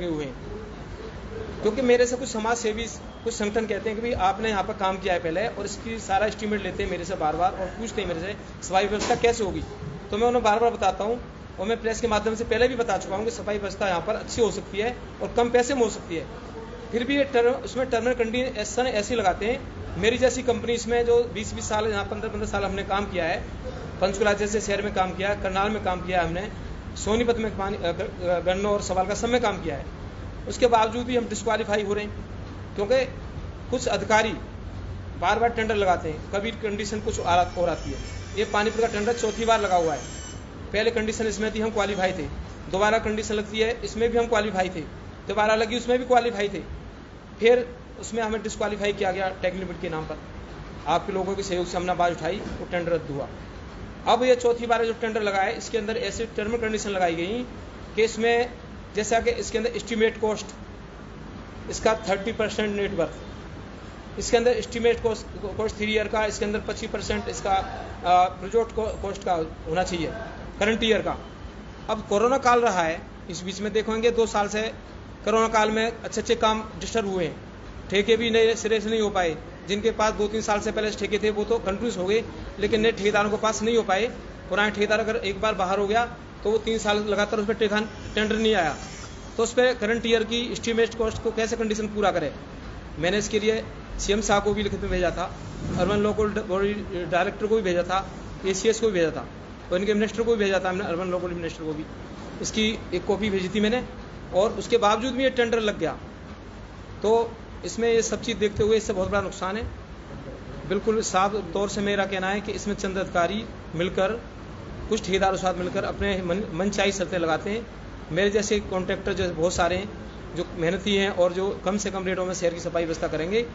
हुए हैं, क्योंकि मेरे से कुछ समाज सेवी कुछ संगठन कहते हैं कि भाई आपने यहाँ पर काम किया है पहले और इसकी सारा एस्टीमेट लेते हैं मेरे से बार बार और पूछते हैं मेरे से सफाई व्यवस्था कैसे होगी। तो मैं उन्हें बार बार बताता हूँ और मैं प्रेस के माध्यम से पहले भी बता चुका हूँ कि सफाई व्यवस्था यहाँ पर अच्छी हो सकती है और कम पैसे में हो सकती है। फिर भी उसमें टर्म एंड कंडीशन ऐसी लगाते हैं। मेरी जैसी कंपनी इसमें जो 20-20 साल यहाँ 15-15 साल हमने काम किया है, पंचकुला जैसे शहर में काम किया, करनाल में काम किया है, हमने सोनीपत में गन्नौर और सवाल का सब में काम किया है। उसके बावजूद भी हम डिस्क्वालीफाई हो रहे हैं क्योंकि कुछ अधिकारी बार बार टेंडर लगाते हैं, कभी कंडीशन कुछ और आती है। ये पानीपत का टेंडर चौथी बार लगा हुआ है। पहले कंडीशन इसमें थी, हम क्वालिफाई थे। दोबारा कंडीशन लगती है, इसमें भी हम क्वालिफाई थे। दोबारा लगी, उसमें भी क्वालिफाई थे। फिर उसमें हमें डिस्क्वालीफाई किया गया टेक्निकल के नाम पर। आपके लोगों के सहयोग से हमने आवाज़ उठाई, वो टेंडर रद्द हुआ। अब ये चौथी बार जो टेंडर लगा है, इसके अंदर ऐसे टर्म कंडीशन लगाई गई कि इसमें जैसा कि इसके अंदर एस्टीमेट कॉस्ट इसका 30% नेटवर्क, इसके अंदर एस्टीमेट कॉस्ट 3 ईयर का, इसके अंदर 25% इसका प्रोजेक्ट कॉस्ट का होना चाहिए करंट ईयर का। अब कोरोना काल रहा है, इस बीच में देखेंगे 2 साल से कोरोना काल में अच्छे काम डिस्टर्ब हुए हैं। ठेके भी नए सिरे से नहीं हो पाए। जिनके पास 2-3 साल से पहले ठेके थे वो तो कंफ्यूज हो गए, लेकिन नए ठेकेदारों के पास नहीं हो पाए। पुराने ठेकेदार अगर एक बार बाहर हो गया तो वो 3 साल लगातार उस पर टेंडर नहीं आया, तो उस पर करंट ईयर की एस्टीमेट कॉस्ट को कैसे कंडीशन पूरा करे। मैंने इसके लिए सीएम साहब को भी लिखित में भेजा था, अर्बन लोकल बॉडी डायरेक्टर को भी भेजा था, ACS को भी भेजा था और इनके मिनिस्टर को भी भेजा था हमने, अर्बन लोकल मिनिस्टर को भी इसकी एक कॉपी भेजी थी मैंने। और उसके बावजूद भी ये टेंडर लग गया। तो इसमें ये सब चीज़ देखते हुए इससे बहुत बड़ा नुकसान है। बिल्कुल साफ तौर से मेरा कहना है कि इसमें चंद अधिकारी मिलकर, कुछ ठेकेदारों के साथ मिलकर अपने मनचाही शर्तें लगाते हैं। मेरे जैसे कॉन्ट्रैक्टर जो बहुत सारे हैं जो मेहनती हैं और जो कम से कम रेटों में शहर की सफाई व्यवस्था करेंगे,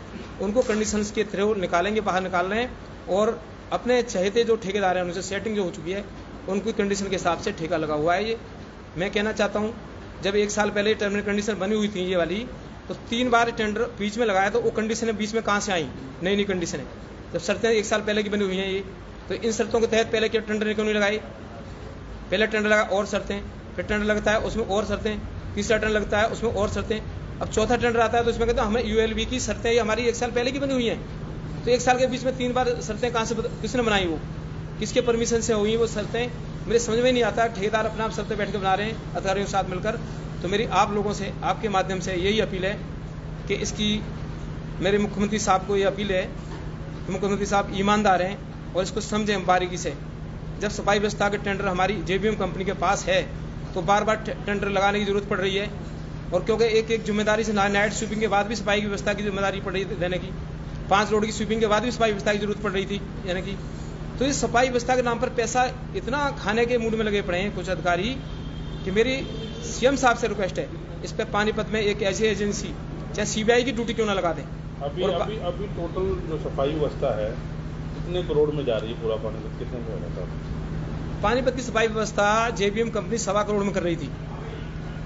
उनको कंडीशंस के थ्रू निकालेंगे, बाहर निकाल रहे हैं। और अपने चहेते जो ठेकेदार हैं उनसे सेटिंग जो हो चुकी है, उनकी कंडीशन के हिसाब से ठेका लगा हुआ है। ये मैं कहना चाहता हूँ, जब 1 साल पहले टर्म एंड कंडीशन बनी हुई थी ये वाली, तो 3 बार टेंडर बीच में लगाया, तो वो कंडीशन बीच में कहाँ से आई, नई कंडीशन है। जब शर्तें 1 साल पहले की बनी हुई हैं ये, तो इन शर्तों के तहत पहले क्या टेंडर क्यों नहीं लगाई। पहले टेंडर लगा और शर्तें, फिर टेंडर लगता है उसमें और शर्तें, तीसरा टेंडर लगता है उसमें और शर्तें, अब चौथा टेंडर आता है तो इसमें कहते हैं हमें ULB की शर्तें ये हमारी 1 साल पहले की बनी हुई हैं। तो 1 साल के बीच में 3 बार शर्तें कहाँ से, किसने बनाई, वो किसके परमिशन से हुई वो शर्तें, मेरे समझ में नहीं आता। ठेकेदार अपना आप शर्तें बैठ के बना रहे हैं अधिकारियों के साथ मिलकर। तो मेरी आप लोगों से, आपके माध्यम से यही अपील है कि इसकी मेरे मुख्यमंत्री साहब को ये अपील है कि मुख्यमंत्री साहब ईमानदार हैं और इसको समझें बारीकी से। जब सफाई व्यवस्था के टेंडर हमारी JBM कंपनी के पास है तो बार बार टेंडर लगाने की जरूरत पड़ रही है। और क्योंकि एक जिम्मेदारी से नाइट स्वीपिंग के बाद भी सफाई की व्यवस्था की जिम्मेदारी पड़ रही थी देने की, 5 रोड की स्वीपिंग के बाद भी सफाई व्यवस्था की जरूरत पड़ रही थी यानी कि। तो इस सफाई व्यवस्था के नाम पर पैसा इतना खाने के मूड में लगे पड़े हैं कुछ अधिकारी कि मेरी CM साहब से रिक्वेस्ट है, इस पर पानीपत में एक ऐसी एजेंसी चाहे CBI की ड्यूटी क्यों ना लगा दें। अभी टोटल जो सफाई व्यवस्था है कितने करोड़ में जा रही है, पूरा पानीपत कितने में होगा था? पानीपत की सफाई व्यवस्था JBM कंपनी 1.25 करोड़ में कर रही थी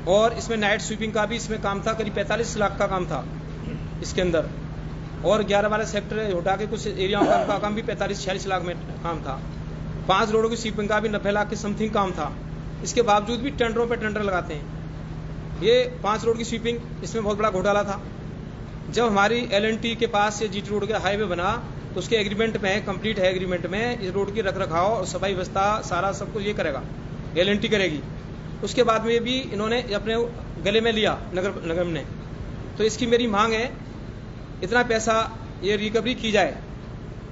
और इसमें नाइट स्वीपिंग का भी इसमें काम था, करीब 45 लाख का काम था इसके अंदर। और 11-12 सेक्टर हटा के कुछ एरियाओं का काम भी 45-46 लाख में काम था। 5 रोडों की स्वीपिंग का भी 90 लाख के समथिंग काम था। इसके बावजूद भी टेंडरों पर टेंडर लगाते हैं। ये 5 रोड की स्वीपिंग, इसमें बहुत बड़ा घोटाला था। जब हमारी LNT के पास ये GT रोड का हाईवे बना तो उसके एग्रीमेंट में, कंप्लीट है एग्रीमेंट में, इस रोड की रख रखाव और सफाई व्यवस्था सारा सब कुछ ये करेगा, LNT करेगी। उसके बाद में भी इन्होंने अपने गले में लिया नगर निगम ने। तो इसकी मेरी मांग है, इतना पैसा ये रिकवरी की जाए,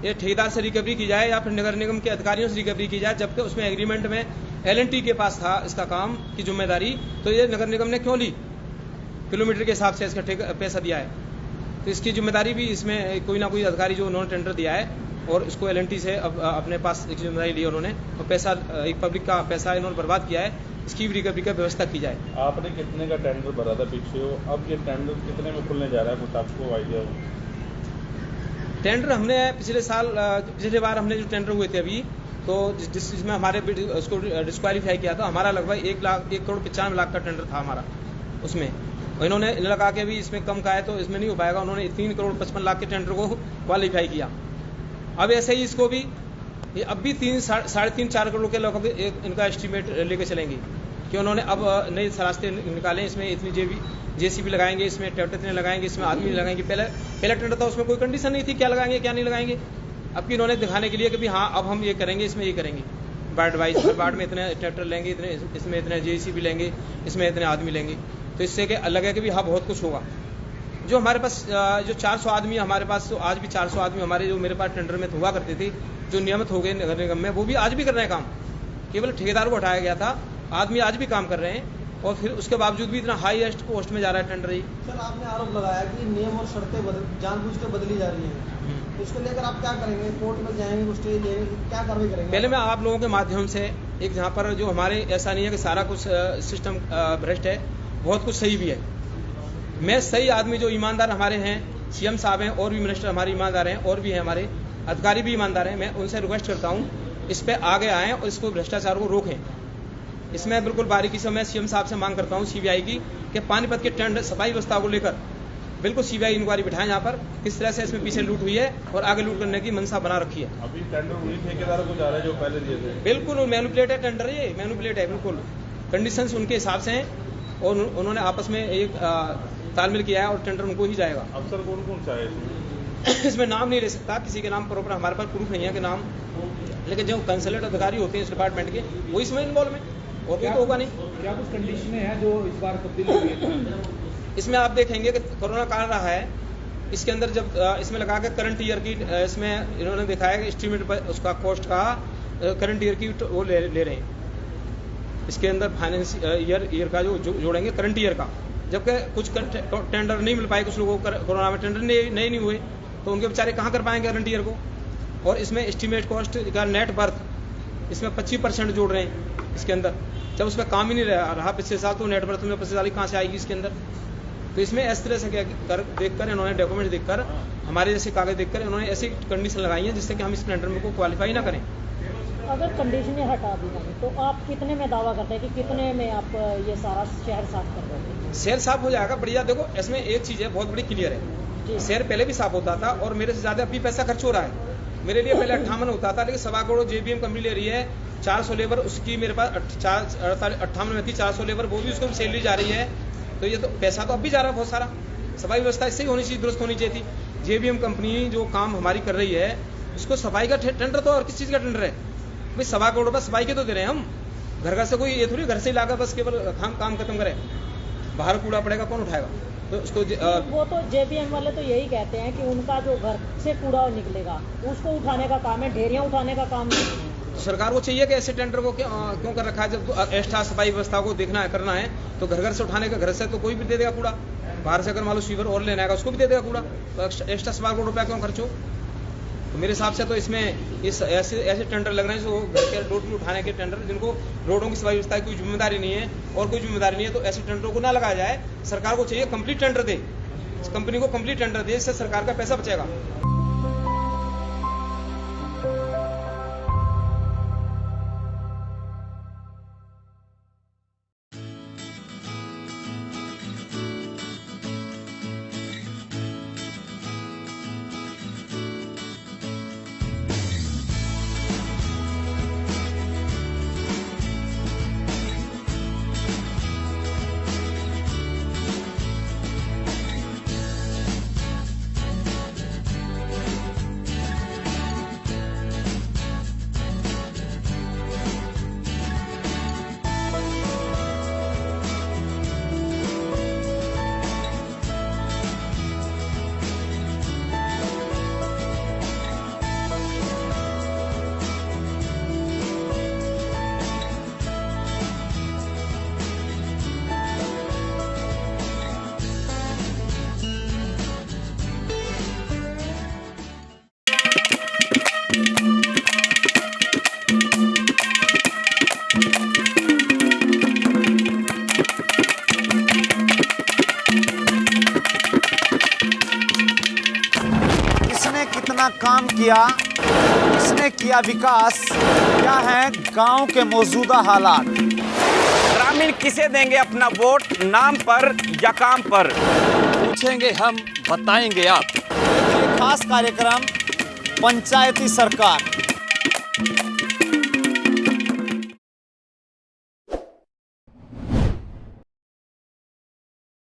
ये ठेकेदार से रिकवरी की जाए या फिर नगर निगम के अधिकारियों से रिकवरी की जाए, जबकि उसमें एग्रीमेंट में LNT के पास था इसका काम की जिम्मेदारी। तो ये नगर निगम ने क्यों ली, किलोमीटर के हिसाब से इसका पैसा दिया है। तो इसकी जिम्मेदारी भी इसमें कोई ना कोई अधिकारी जो उन्होंने टेंडर दिया है और इसको LNT से अपने पास एक जिम्मेदारी ली उन्होंने, और पैसा एक पब्लिक का पैसा इन्होंने बर्बाद किया है, इसकी भी रिकवरी का व्यवस्था की जाए। आपने कितने का टेंडर भरा था पीछे, अब ये टेंडर कितने में खुलने जा रहा है, कुछ आपको आइडिया हो? टेंडर हमने पिछले बार हमने जो टेंडर हुए थे अभी, तो जिसमें हमारे उसको डिस्क्वालीफाई किया था, हमारा लगभग 1 करोड़ 95 लाख का टेंडर था हमारा उसमें। और इन्होंने लगा के भी इसमें कम का है तो इसमें नहीं हो पाएगा, उन्होंने 3 करोड़ 55 लाख के टेंडर को क्वालिफाई किया। अब ऐसे ही इसको भी अब भी 3-3.5-4 करोड़ के लगभग इनका एस्टीमेट लेके चलेंगे। कि उन्होंने अब नए रास्ते निकाले, इसमें इतनी JCB लगाएंगे, इसमें ट्रैक्टर इतने लगाएंगे, इसमें आदमी लगाएंगे। पहले टेंडर था, उसमें कोई कंडीशन नहीं थी क्या लगाएंगे क्या नहीं लगाएंगे। अब कि इन्होंने दिखाने के लिए कि भी हाँ अब हम ये करेंगे, इसमें ये करेंगे, वार्ड वाइज, हर वार्ड में इतने ट्रैक्टर लेंगे, इतने इसमें इतने JCB लेंगे, इसमें इतने आदमी लेंगे। तो इससे कि अलग है कि भी हाँ बहुत कुछ होगा। जो हमारे पास जो 400 आदमी हमारे पास, तो आज भी 400 आदमी हमारे जो मेरे पास टेंडर में हुआ करते थे, जो नियमित हो गए नगर निगम में, वो भी आज भी कर रहे हैं काम। केवल ठेकेदार को हटाया गया था, आदमी आज भी काम कर रहे हैं और फिर उसके बावजूद भी इतना हाईएस्ट पोस्ट में जा रहा है टेंडर ही। सर, आपने आरोप लगाया कि नियम और शर्तें जानबूझ के बदली जा रही हैं, तो इसको लेकर आप क्या करेंगे? कोर्ट में जाएंगे, स्टे लेंगे, क्या कार्रवाई करेंगे? पहले मैं आप लोगों के माध्यम से एक, जहाँ पर जो हमारे, ऐसा नहीं है कि सारा कुछ सिस्टम भ्रष्ट है, बहुत कुछ सही भी है। मैं सही आदमी जो ईमानदार हमारे हैं, CM साहब हैं और भी मिनिस्टर हमारे ईमानदार हैं और भी हैं, हमारे अधिकारी भी ईमानदार हैं। मैं उनसे रिक्वेस्ट करता हूँ इस पर आगे आएँ और इसको भ्रष्टाचार को रोकें। इसमें बिल्कुल बारीकी से मैं CM साहब से मांग करता हूँ, CBI की, कि पानीपत के टेंडर सफाई व्यवस्था को लेकर बिल्कुल CBI इंक्वायरी बिठाएं यहाँ पर, किस तरह से इसमें पीछे लूट हुई है और आगे लूट करने की मंशा बना रखी है। अभी टेंडर उन्हीं ठेकेदारों को जा रहे हैं जो पहले दिए थे। बिल्कुल मैनिपुलेट है टेंडर, ये मैनिपुलेट है बिल्कुल। कंडीशंस उनके हिसाब से हैं और उन्होंने आपस में एक तालमेल किया है और टेंडर उनको ही जाएगा। अफसर कौन कौन सा है इसमें? इसमें नाम नहीं ले सकता, किसी के नाम प्रॉपर हमारे पास प्रूफ नहीं है कि नाम, लेकिन जो कंसल्टेंट अधिकारी होते हैं इस डिपार्टमेंट के, वो इसमें इन्वॉल्व है और कोई तो होगा नहीं। क्या कुछ कंडीशनें हैं जो इस बार तब्दीली हुई है? इसमें आप देखेंगे कि कोरोना काल रहा है, इसके अंदर जब इसमें लगा के करंट ईयर की, इसमें इन्होंने दिखाया कि एस्टीमेट पर उसका कॉस्ट का करंट ईयर की वो ले रहे हैं। इसके अंदर फाइनेंस ईयर का जो जोड़ेंगे करंट ईयर का, जबकि कुछ टेंडर नहीं मिल पाए, कुछ लोगों को कोरोना में टेंडर नहीं हुए, तो उनके बेचारे कहाँ कर पाएंगे करंट ईयर को। और इसमें एस्टीमेट कॉस्ट का नेट बर्थ इसमें 25% जोड़ रहे हैं इसके अंदर, जब उसका काम ही नहीं रहा पिछले साल, तो नेट बर्थ में 25 कहाँ से आएगी इसके अंदर। तो इसमें इस तरह से देखकर इन्होंने डॉक्यूमेंट देखकर, हमारे जैसे कागज देखकर इन्होंने ऐसी कंडीशन लगाई है जिससे कि हम इस टेंडर में को क्वालिफाई ना करें। अगर कंडीशनें हटा दी जाए तो आप कितने में दावा करते हैं कि कितने में आप ये सारा शहर साफ कर दोगे? शहर साफ हो जाएगा बढ़िया। देखो इसमें एक चीज है बहुत बड़ी क्लियर है, शहर पहले भी साफ होता था और मेरे से ज्यादा अभी पैसा खर्च हो रहा है। मेरे लिए पहले 58 होता था, लेकिन 1.25 करोड़ JBM कंपनी ले रही है, 400 लेबर उसकी मेरे पास 58 में थी, 400 लेबर वो भी उसको सैलरी जा रही है। तो ये तो पैसा तो अब भी जा रहा है बहुत सारा। सफाई व्यवस्था इससे ही होनी चाहिए, दुरुस्त होनी चाहिए थी। JBM कंपनी जो काम हमारी कर रही है, उसको सफाई का टेंडर तो और किस चीज का टेंडर है भाई? 1.25 करोड़ रुपये सफाई के तो दे रहे हैं हम। घर से कोई ये थोड़ी घर से ही लाकर बस केवल काम खत्म करे, बाहर कूड़ा पड़ेगा कौन उठाएगा? तो उसको वो तो JBM वाले तो यही कहते हैं कि उनका जो घर से कूड़ा निकलेगा उसको उठाने का काम है, ढेरियां उठाने का काम नहीं है। तो सरकार को चाहिए कि ऐसे टेंडर को क्यों कर रखा है? जब एक्स्ट्रा सफाई व्यवस्था को देखना है, करना है, तो घर से उठाने का, घर से तो कोई भी दे देगा कूड़ा, बाहर से अगर मान लो सीवर और लेना है उसको भी दे देगा कूड़ा, तो एक्स्ट्रा 1.25 करोड़ रुपया क्यों खर्च हो? तो मेरे हिसाब से तो इसमें ऐसे टेंडर लग रहे हैं जो घर के रोड उठाने के टेंडर, जिनको रोडों की सफाई व्यवस्था की कोई जिम्मेदारी नहीं है और कोई जिम्मेदारी नहीं है, तो ऐसे टेंडरों को ना लगाया जाए। सरकार को चाहिए कंप्लीट टेंडर दे, कंपनी को कंप्लीट टेंडर दे, इससे सरकार का पैसा बचेगा। कितना काम किया, किसने किया विकास, क्या है गांव के मौजूदा हालात। ग्रामीण किसे देंगे अपना वोट, नाम पर या काम पर? पूछेंगे हम, बताएंगे आप। ये खास कार्यक्रम पंचायती सरकार।